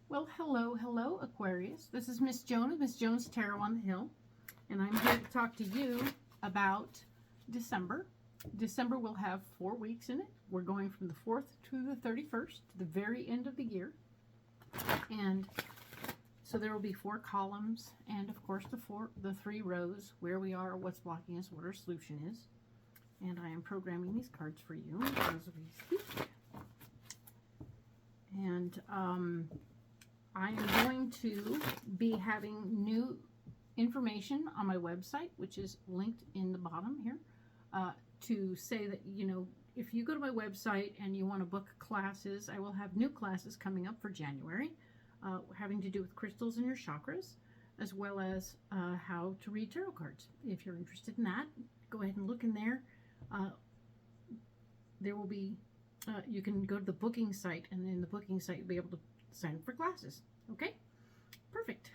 Well, hello, Aquarius. This is Miss Joan of Miss Joan's Tarot on the Hill, and I'm here to talk to you about December. December will have 4 weeks in it. We're going from the 4th to the 31st, to the very end of the year. And so there will be 4 columns, and of course the 3 rows, where we are, what's blocking us, what our solution is. And I am programming these cards for you as we speak. And I am going to be having new information on my website, which is linked in the bottom here, to say that, if you go to my website and you want to book classes, I will have new classes coming up for January, having to do with crystals and your chakras, as well as how to read tarot cards. If you're interested in that, go ahead and look in there. There will be, you can go to the booking site, and in the booking site you'll be able to sign up for classes. Okay? Perfect.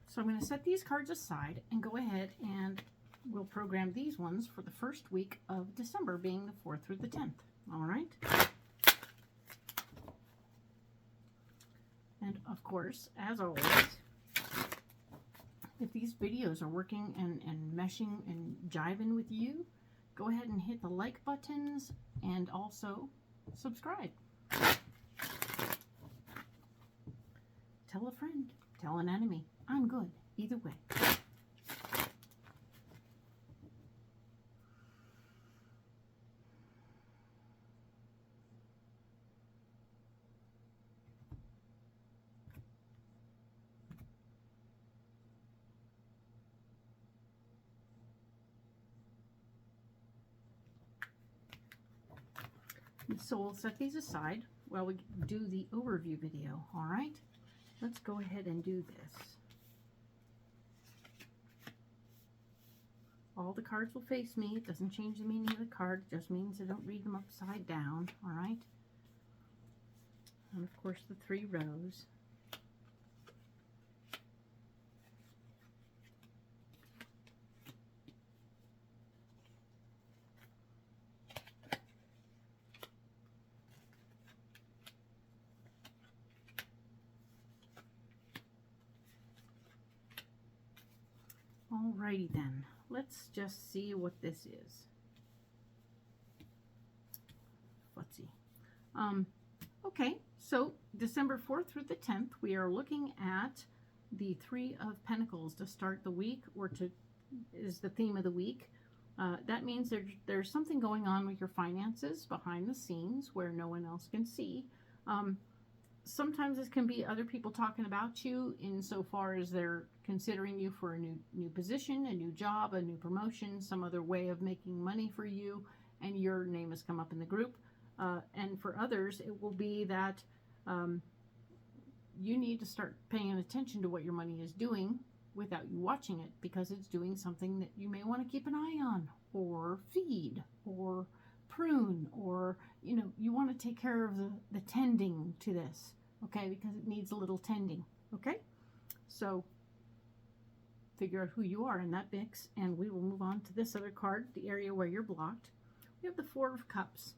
So I'm going to set these cards aside and go ahead and we'll program these ones for the first week of December, being the 4th through the 10th. All right? And of course, as always, if these videos are working and meshing and jiving with you, go ahead and hit the like buttons and also subscribe. Tell a friend, tell an enemy. I'm good either way. So we'll set these aside while we do the overview video, all right? Let's go ahead and do this. All the cards will face me. It doesn't change the meaning of the card. It just means I don't read them upside down, all right? And of course the 3 rows. Alrighty then, let's just see what this is. Footsie. Okay, so December 4th through the 10th, we are looking at the 3 of Pentacles to start the week, or is the theme of the week. That means there's something going on with your finances behind the scenes where no one else can see. Sometimes this can be other people talking about you insofar as they're considering you for a new position, a new job, a new promotion, some other way of making money for you, and your name has come up in the group. And for others, it will be that you need to start paying attention to what your money is doing without you watching it, because it's doing something that you may want to keep an eye on, or feed, or prune, or you want to take care of the tending to this, okay, because it needs a little tending. Okay, so figure out who you are in that mix, and we will move on to this other card, the area where you're blocked. We have the 4 of Cups,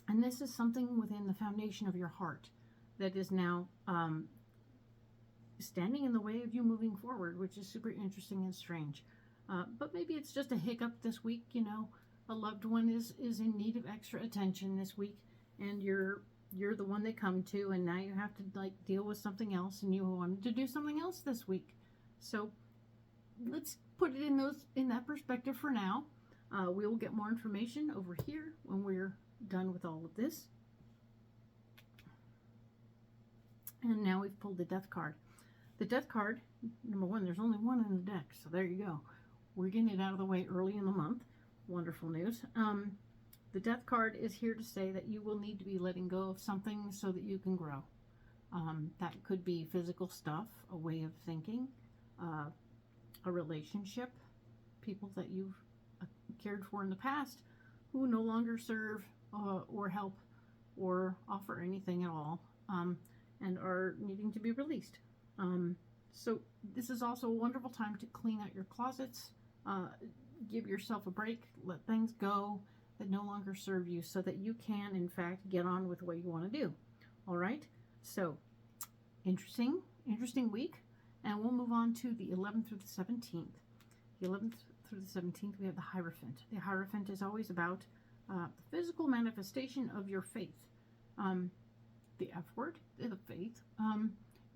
and this is something within the foundation of your heart that is now standing in the way of you moving forward, which is super interesting and strange. But maybe it's just a hiccup this week. A loved one is in need of extra attention this week, and you're the one they come to, and now you have to deal with something else, and you wanted to do something else this week. So let's put it in that perspective for now. We will get more information over here when we're done with all of this. And now we've pulled the Death card. The Death card, number 1, there's only 1 in the deck, so there you go. We're getting it out of the way early in the month. Wonderful news. The Death card is here to say that you will need to be letting go of something so that you can grow. That could be physical stuff, a way of thinking, a relationship, people that you've cared for in the past who no longer serve or help or offer anything at all and are needing to be released. So this is also a wonderful time to clean out your closets, give yourself a break, let things go that no longer serve you so that you can, in fact, get on with what you want to do. All right? So, interesting week. And we'll move on to the 11th through the 17th. The 11th through the 17th, we have the Hierophant. The Hierophant is always about the physical manifestation of your faith. The F word, the faith.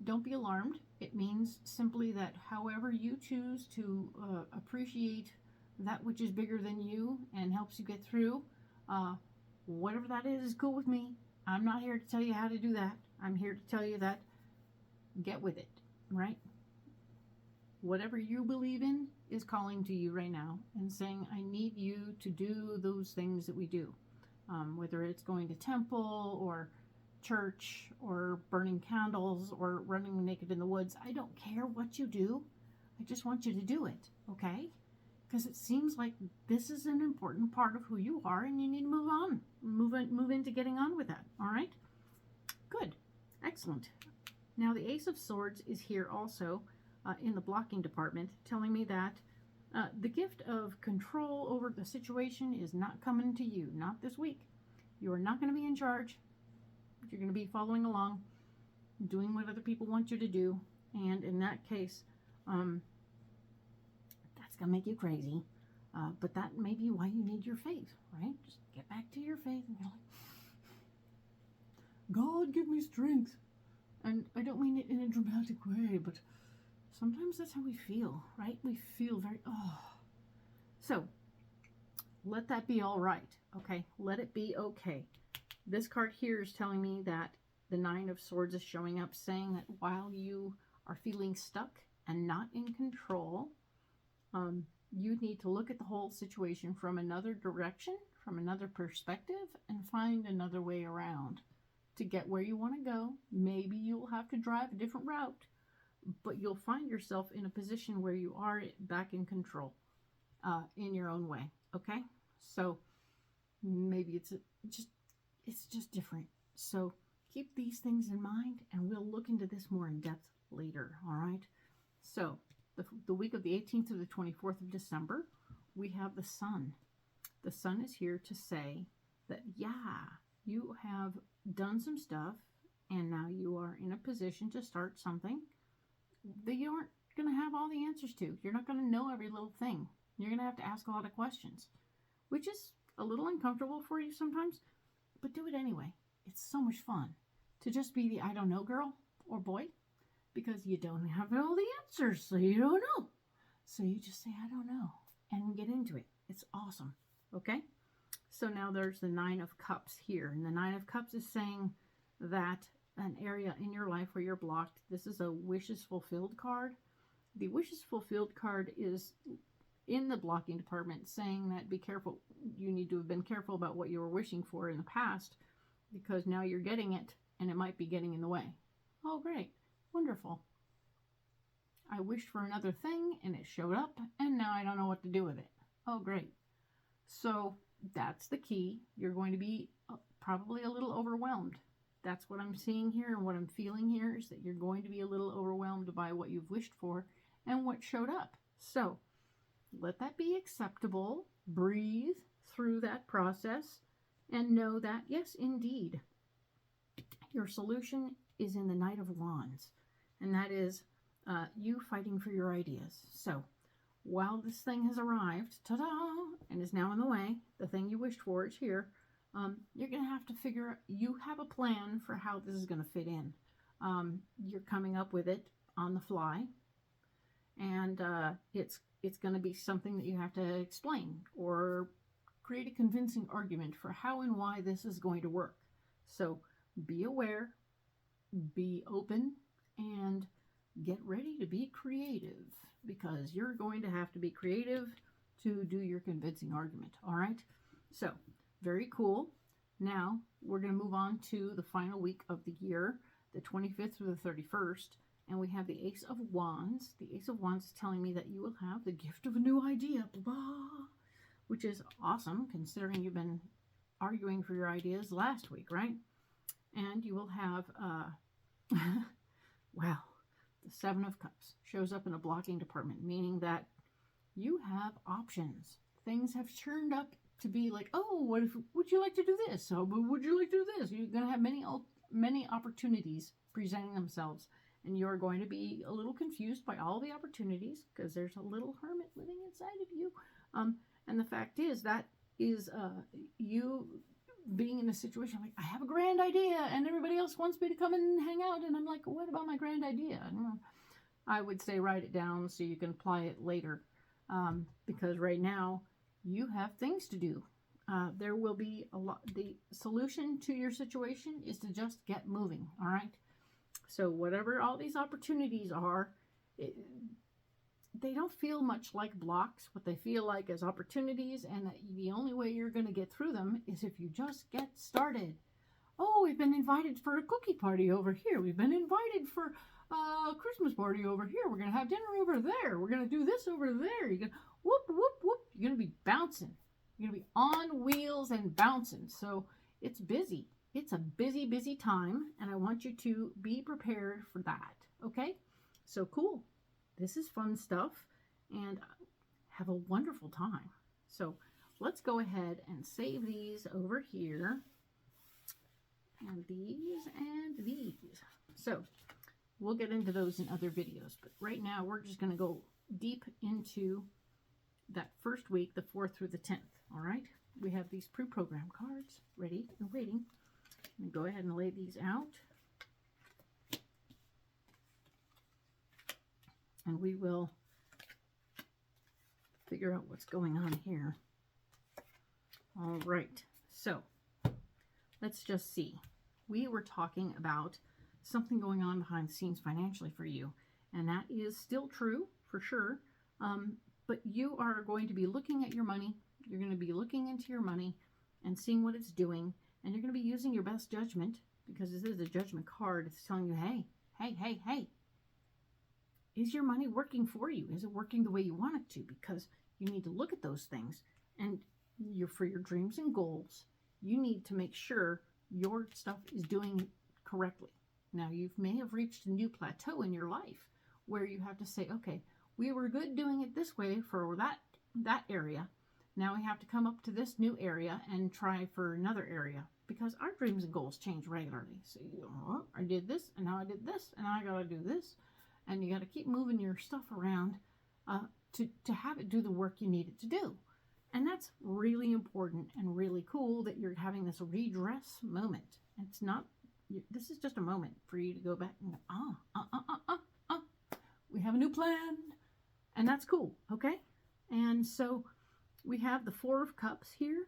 Don't be alarmed. It means simply that however you choose to appreciate that which is bigger than you and helps you get through, whatever that is cool with me. I'm not here to tell you how to do that. I'm here to tell you that get with it, right? Whatever you believe in is calling to you right now and saying, I need you to do those things that we do. Whether it's going to temple or church or burning candles or running naked in the woods. I don't care what you do. I just want you to do it, okay? Because it seems like this is an important part of who you are and you need to move on. Move into getting on with that, all right? Good. Excellent. Now the Ace of Swords is here also in the blocking department, telling me that the gift of control over the situation is not coming to you, not this week. You are not going to be in charge. You're going to be following along, doing what other people want you to do, and in that case, that's going to make you crazy, but that may be why you need your faith, right? Just get back to your faith and be like, God, give me strength. And I don't mean it in a dramatic way, but sometimes that's how we feel, right? We feel very, So, let that be all right, okay? Let it be okay. This card here is telling me that the Nine of Swords is showing up, saying that while you are feeling stuck and not in control, you need to look at the whole situation from another direction, from another perspective, and find another way around to get where you want to go. Maybe you'll have to drive a different route, but you'll find yourself in a position where you are back in control in your own way, okay? So maybe it's just different. So keep these things in mind, and we'll look into this more in depth later, all right? So the week of the 18th to the 24th of December, we have the Sun. The Sun is here to say that, yeah, you have done some stuff, and now you are in a position to start something that you aren't going to have all the answers to. You're not going to know every little thing. You're going to have to ask a lot of questions, which is a little uncomfortable for you sometimes, but do it anyway. It's so much fun to just be the I don't know girl or boy, because you don't have all the answers, so you don't know. So you just say, I don't know, and get into it. It's awesome, okay? So now there's the Nine of Cups here, and the Nine of Cups is saying that an area in your life where you're blocked, this is a wishes fulfilled card. The wishes fulfilled card is in the blocking department saying that be careful. You need to have been careful about what you were wishing for in the past, because now you're getting it and it might be getting in the way. Oh, great. Wonderful. I wished for another thing and it showed up and now I don't know what to do with it. Oh, great. So that's the key. You're going to be probably a little overwhelmed. That's what I'm seeing here, and what I'm feeling here is that you're going to be a little overwhelmed by what you've wished for and what showed up. So let that be acceptable. Breathe through that process and know that, yes, indeed, your solution is in the Knight of Wands, and that is you fighting for your ideas. So while this thing has arrived, ta-da, and is now in the way, the thing you wished for is here, you're going to have to figure, you have a plan for how this is going to fit in. You're coming up with it on the fly, and it's going to be something that you have to explain or create a convincing argument for how and why this is going to work. So be aware, be open, and get ready to be creative, because you're going to have to be creative to do your convincing argument. All right? So very cool. Now we're going to move on to the final week of the year, the 25th through the 31st. And we have the Ace of Wands. The Ace of Wands is telling me that you will have the gift of a new idea, blah, blah, which is awesome considering you've been arguing for your ideas last week, right? And you will have, wow, the Seven of Cups shows up in a blocking department, meaning that you have options. Things have turned up to be like, oh, would you like to do this? Oh, would you like to do this? You're going to have many opportunities presenting themselves, and you're going to be a little confused by all the opportunities because there's a little hermit living inside of you. And the fact is that is you being in a situation like, I have a grand idea and everybody else wants me to come and hang out, and I'm like, what about my grand idea? I would say write it down so you can apply it later, because right now you have things to do. There will be a lot. The solution to your situation is to just get moving. All right. So whatever all these opportunities are, they don't feel much like blocks. What they feel like is opportunities, and the only way you're going to get through them is if you just get started. Oh, we've been invited for a cookie party over here. We've been invited for a Christmas party over here. We're going to have dinner over there. We're going to do this over there. You're going to whoop, whoop, whoop. You're going to be bouncing. You're going to be on wheels and bouncing. So it's busy. It's a busy, busy time, and I want you to be prepared for that. Okay? So cool. This is fun stuff, and have a wonderful time. So let's go ahead and save these over here, and these. So we'll get into those in other videos, but right now we're just going to go deep into that first week, the 4th through the 10th. All right, we have these pre-programmed cards ready and waiting. I'm going to go ahead and lay these out. And we will figure out what's going on here. All right, so let's just see. We were talking about something going on behind the scenes financially for you, and that is still true for sure. But you are going to be looking at your money. You're going to be looking into your money and seeing what it's doing, and you're going to be using your best judgment, because this is a judgment card. It's telling you, hey, hey, hey, hey. Is your money working for you? Is it working the way you want it to? Because you need to look at those things, and for your dreams and goals, you need to make sure your stuff is doing it correctly. Now, you may have reached a new plateau in your life where you have to say, okay, we were good doing it this way for that area. Now we have to come up to this new area and try for another area, because our dreams and goals change regularly. So I did this, and now I did this, and now I got to do this. And you got to keep moving your stuff around to have it do the work you need it to do. And that's really important and really cool that you're having this redress moment. It's not, this is just a moment for you to go back and go, we have a new plan. And that's cool, okay? And so we have the 4 of Cups here.